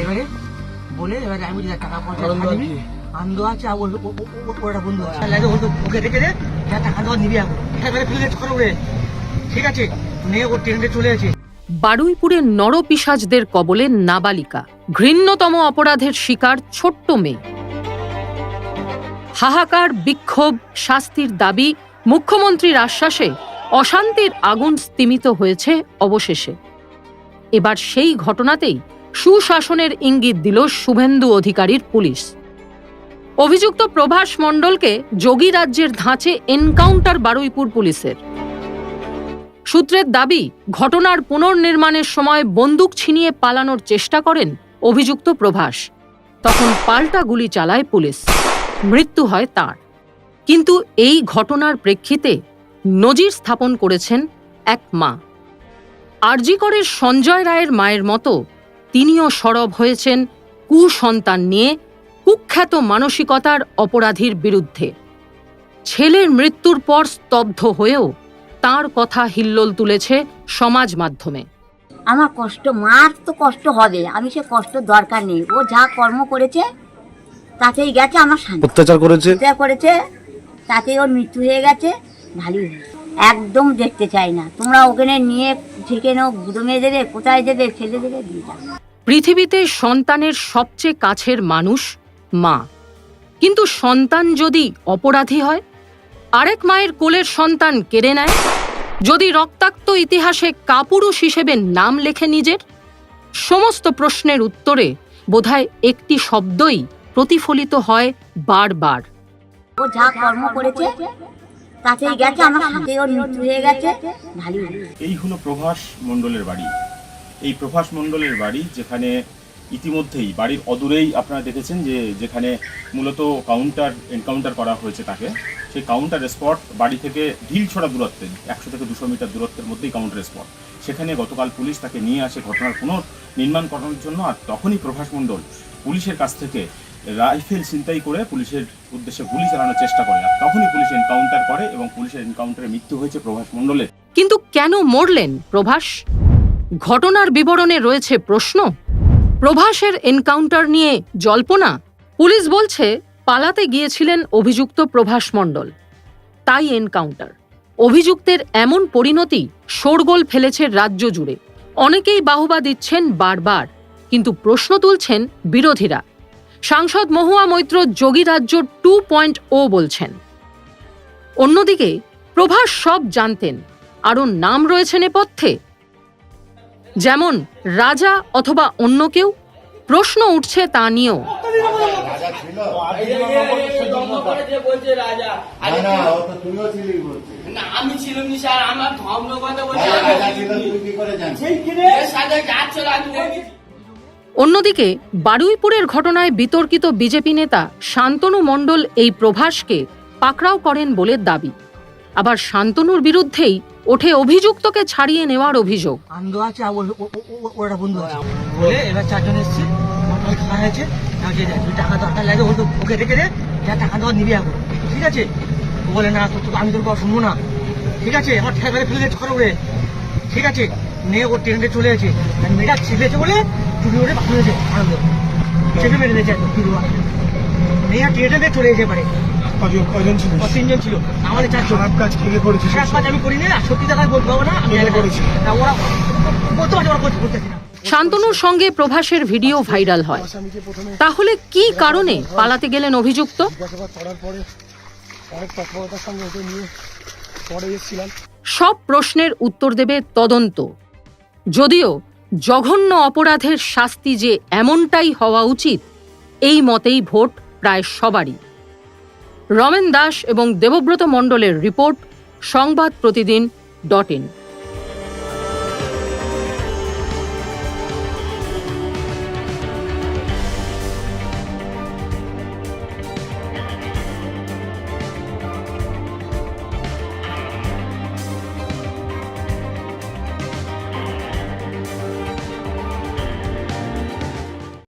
এবারে বলে এবারে আমি টাকা পয়সা দিবি আনন্দ আছে আর ওটা বন্ধু আছে ওকে দেখে দে টাকা দেওয়া নিবি এবারে ফেলে করবে ঠিক আছে নিয়ে ও ট্রেনে চলে আছে। বারুইপুরে নরপিশাচদের কবলে নাবালিকা, ঘৃণ্যতম অপরাধের শিকার ছোট্ট মেয়ে। হাহাকার, বিক্ষোভ, শাস্তির দাবি, মুখ্যমন্ত্রীর আশ্বাসে অশান্তির আগুন স্তিমিত হয়েছে অবশেষে। এবার সেই ঘটনাতেই সুশাসনের ইঙ্গিত দিল শুভেন্দু অধিকারীর পুলিশ। অভিযুক্ত প্রভাস মণ্ডলকে যোগী রাজ্যের ধাঁচে এনকাউন্টার বারুইপুর পুলিশের। সূত্রের দাবি, ঘটনার পুনর্নির্মাণের সময় বন্দুক ছিনিয়ে পালানোর চেষ্টা করেন অভিযুক্ত প্রভাস। তখন পাল্টা গুলি চালায় পুলিশ, মৃত্যু হয় তার। কিন্তু এই ঘটনার প্রেক্ষিতে নজির স্থাপন করেছেন এক মা। আরজি করের সঞ্জয় রায়ের মায়ের মতো তিনিও সরব হয়েছেন কুসন্তান নিয়ে কুখ্যাত মানসিকতার অপরাধীর বিরুদ্ধে। ছেলের মৃত্যুর পর স্তব্ধ হয়েও তার কথা হিল্লোল তুলেছে সমাজ মাধ্যমে। আমার কষ্ট, মার তো কষ্ট হবে, আমি সে কষ্ট দরকার নেই। ও যা কর্ম করেছে তাতেই গেছে, আমার শান্তি। অত্যাচার করেছে তাতেই ওর মৃত্যু হয়ে গেছে, ভালোই হয়েছে। একদম দেখতে চাই না। তোমরা ওখানে নিয়ে সেখানে গুদমে দেবে, কোথায় দেবে, ফেলে দেবে, দিয়ে যাবে। পৃথিবীতে সন্তানের সবচেয়ে কাছের মানুষ মা, কিন্তু সন্তান যদি অপরাধী হয়, আরেক মায়ের কোলের সন্তান কেড়ে নেয়, যদি রক্তাক্ত ইতিহাসে কাপুরুষ হিসেবে নাম লেখে নিজের, সমস্ত প্রশ্নের উত্তরে বোধহয় একটি শব্দই প্রতিফলিত হয় বারবার। ও যা কর্ম করেছে তাতেই গেছে, আমার সাথে ওর মৃত্যু হয়ে গেছে, ভালোই হয়েছে। এই হলো প্রভাস মণ্ডলের বাড়ি। এই প্রভাস মণ্ডলের বাড়ি, যেখানে ইতিমধ্যেই বাড়ির অদূরেই আপনারা দেখেছেন যেখানে মূলত এনকাউন্টার করা হয়েছে তাকে, সেই কাউন্টার স্পট বাড়ি থেকে ঢিল ছড়া দূরত্বে 100 থেকে 200 মিটার দূরত্বের মধ্যেই কাউন্টার স্পট। সেখানে গতকাল পুলিশ তাকে নিয়ে আসে ঘটনার পুনর্নির্মাণ করানোর জন্য। আর তখনই প্রভাস মণ্ডল পুলিশের কাছ থেকে রাইফেল ছিনতাই করে পুলিশের উদ্দেশ্যে গুলি চালানোর চেষ্টা করে। আর তখনই পুলিশ এনকাউন্টার করে এবং পুলিশের এনকাউন্টারে মৃত্যু হয়েছে প্রভাস মণ্ডলের। কিন্তু কেন মরলেন প্রভাস? ঘটনার বিবরণে রয়েছে প্রশ্ন। প্রভাসের এনকাউন্টার নিয়ে জল্পনা। পুলিশ বলছে পালাতে গিয়েছিলেন অভিযুক্ত প্রভাস মণ্ডল, তাই এনকাউন্টার। অভিযুক্তের এমন পরিণতি শোরগোল ফেলেছে রাজ্য জুড়ে। অনেকেই বাহবা দিচ্ছেন বারবার, কিন্তু প্রশ্ন তুলছেন বিরোধীরা। সাংসদ মহুয়া মৈত্র যোগী রাজ্য 2.0 বলছেন। অন্যদিকে প্রভাস সব জানতেন, আরও নাম রয়েছে নেপথ্যে, যেমন রাজা অথবা অন্য কেউ। প্রশ্ন উঠছে তা নিয়েও। অন্যদিকে বারুইপুরের ঘটনায় বিতর্কিত বিজেপি নেতা শান্তনু মণ্ডল এই প্রভাসকে পাকড়াও করেন বলে দাবি। আবার শান্তনুর বিরুদ্ধেই ওঠে অভিযুক্তকে ছাড়িয়ে নেওয়ার অভিযোগ। আনন্দ আছে আর ওটা বন্ধু আছে বলে এবার 4 জন এসছে, খাওয়া হয়েছে, টাকা দরকার লাগে ওকে দেখে দে টাকা দেওয়া নিবি এখন, ঠিক আছে? বলে না আমি তোর কথা শুনবো না, ঠিক আছে? আমার ঠেকারে ফেলে করবে, ঠিক আছে? নিয়ে ও ট্রেনে চলে আছে, মেয়েটা ছেলেছে বলে চুরি ওরে বাঁচিয়েছে, আনন্দ ছেলে মেরে দিয়েছে, মেয়েটা ট্রেনে চলে যেতে পারে। কজন ছিল? 3 জন ছিল। আমাদের 4 জন। কাজ কে করেছে? কাজ আমি করিনি, সত্যি কথা বলতে পারবো না, আমি করেছি। ওরা বলতে পারে, ওরা করতেছি না। শান্তনুর সঙ্গে প্রভাসের ভিডিও ভাইরাল হয়। তাহলে কি কারণে পালাতে গেলেন অভিযুক্ত? সব প্রশ্নের উত্তর দেবে তদন্ত। যদিও জঘন্য অপরাধের শাস্তি যে এমনটাই হওয়া উচিত, এই মতেই ভোট প্রায় সবারই। রমেন দাস এবং দেবব্রত মণ্ডলের রিপোর্ট, সংবাদ প্রতিদিন.in।